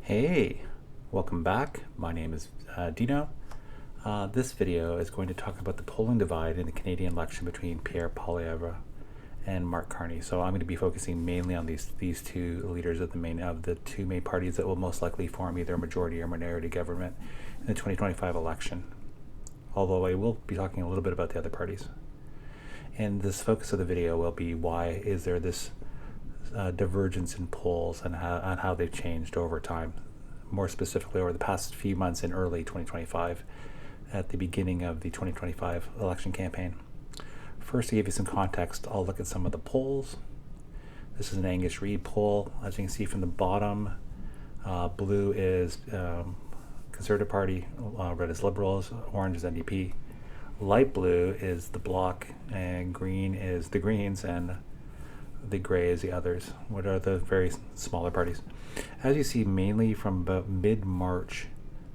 Hey, welcome back. My name is Dino. This video is going to talk about the polling divide in the Canadian election between Pierre Poilievre and Mark Carney. So I'm going to be focusing mainly on these two leaders of the two main parties that will most likely form either a majority or minority government in the 2025 election. Although I will be talking a little bit about the other parties. And this focus of the video will be why is there this divergence in polls and how they've changed over time, more specifically over the past few months in early 2025 at the beginning of the 2025 election campaign. First, to give you some context, I'll look at some of the polls. This is an Angus Reid poll. As you can see from the bottom, blue is Conservative Party, red is Liberals, orange is NDP, light blue is the Bloc, and green is the Greens, and the gray is the others, which are the very smaller parties. As you see, mainly from about mid-March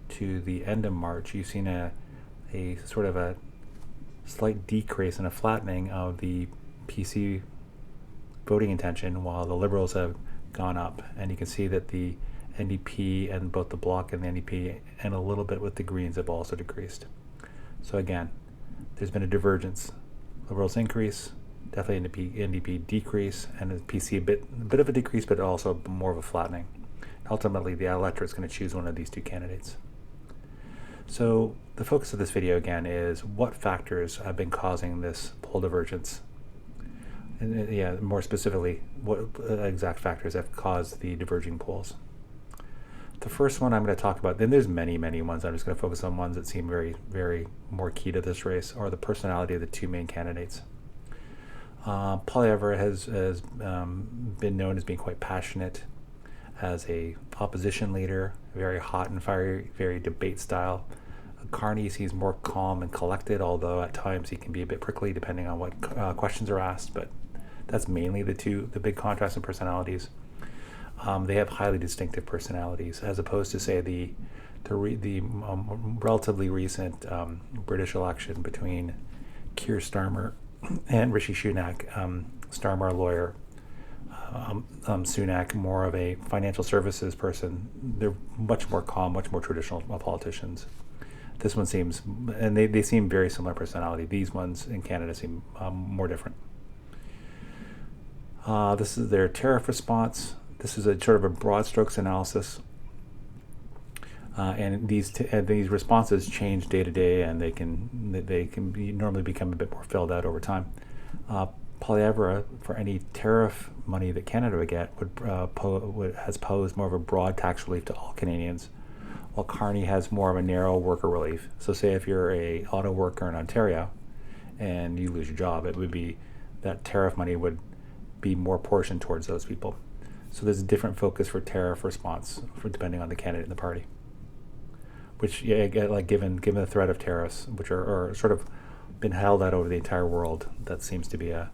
to the end of March, you've seen a sort of a slight decrease and a flattening of the PC voting intention, while the Liberals have gone up. And you can see that the NDP and both the Bloc and the NDP and a little bit with the Greens have also decreased. So again, there's been a divergence. Liberals increase, definitely NDP decrease, and the PC a bit of a decrease, but also more of a flattening. Ultimately, the electorate is going to choose one of these two candidates. So the focus of this video again is what factors have been causing this poll divergence, and more specifically, what exact factors have caused the diverging polls. The first one I'm going to talk about, then there's many ones. I'm just going to focus on ones that seem very more key to this race, or the personality of the two main candidates. Poilievre has been known as being quite passionate as a opposition leader, very hot and fiery, very debate style. Carney seems more calm and collected, although at times he can be a bit prickly depending on what questions are asked, but that's mainly the big contrast in personalities. They have highly distinctive personalities, as opposed to, say, the relatively recent British election between Keir Starmer and Rishi Sunak. Starmer, a lawyer, Sunak, more of a financial services person. They're much more calm, much more traditional politicians. This one seems, and they seem very similar personality. These ones in Canada seem more different. This is their tariff response. This is a sort of a broad strokes analysis. And these responses change day to day, and they can normally become a bit more filled out over time. Poilievre, for any tariff money that Canada would get, has posed more of a broad tax relief to all Canadians, while Carney has more of a narrow worker relief. So, say if you're a auto worker in Ontario and you lose your job, it would be that tariff money would be more portioned towards those people. So there's a different focus for tariff response depending on the candidate in the party. Which, given the threat of tariffs, which are sort of been held out over the entire world, that seems to be a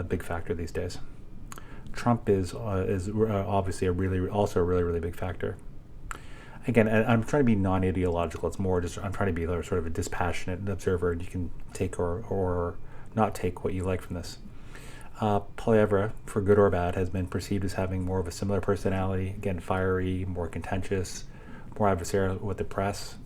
big factor these days. Trump is obviously a really big factor. Again, I'm trying to be non-ideological. It's more just I'm trying to be sort of a dispassionate observer, and you can take or not take what you like from this. Poilievre, for good or bad, has been perceived as having more of a similar personality. Again, fiery, more contentious, more adversarial with the press.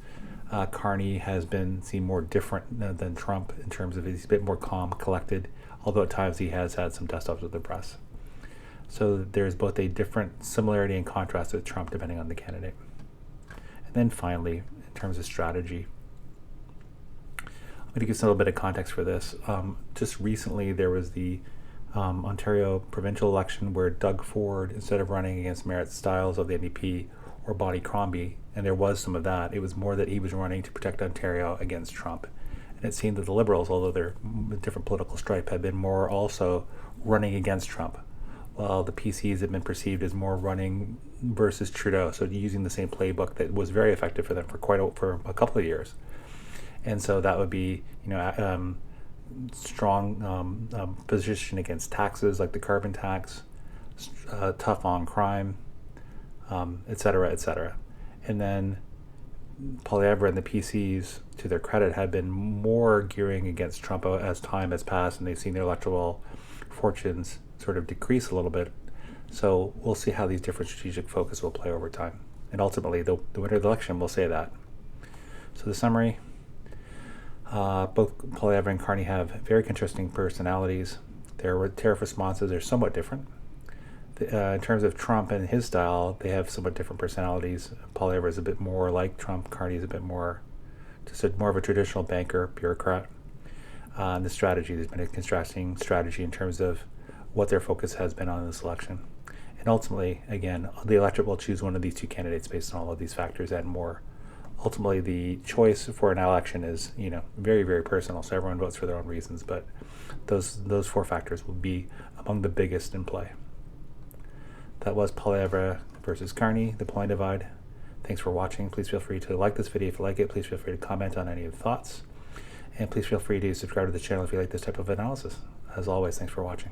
Carney has been seen more different than Trump in terms of he's a bit more calm, collected, although at times he has had some dust-ups with the press. So there's both a different similarity and contrast with Trump depending on the candidate. And then finally, in terms of strategy, I'm going to give a little bit of context for this. Just recently there was the Ontario provincial election where Doug Ford, instead of running against Marit Stiles of the NDP or Bonnie Crombie, and there was some of that, it was more that he was running to protect Ontario against Trump. And it seemed that the Liberals, although they're a different political stripe, had been more also running against Trump, while the PCs have been perceived as more running versus Trudeau, so using the same playbook that was very effective for them for a couple of years. And so that would be, strong position against taxes like the carbon tax, tough on crime, et cetera. And then Poilievre and the PCs, to their credit, have been more gearing against Trump as time has passed, and they've seen their electoral fortunes sort of decrease a little bit. So we'll see how these different strategic focus will play over time. And ultimately, the winner of the election will say that. So the summary, both Poilievre and Carney have very contrasting personalities. Their tariff responses are somewhat different. In terms of Trump and his style, they have somewhat different personalities. Poilievre is a bit more like Trump. Carney is a bit more, more of a traditional banker, bureaucrat. And the strategy, there's been a contrasting strategy in terms of what their focus has been on this election. And ultimately, again, the electorate will choose one of these two candidates based on all of these factors and more. Ultimately, the choice for an election is, very, very personal. So everyone votes for their own reasons, but those four factors will be among the biggest in play. That was Poilievre versus Carney, the polling divide. Thanks for watching. Please feel free to like this video if you like it. Please feel free to comment on any of the thoughts. And please feel free to subscribe to the channel if you like this type of analysis. As always, thanks for watching.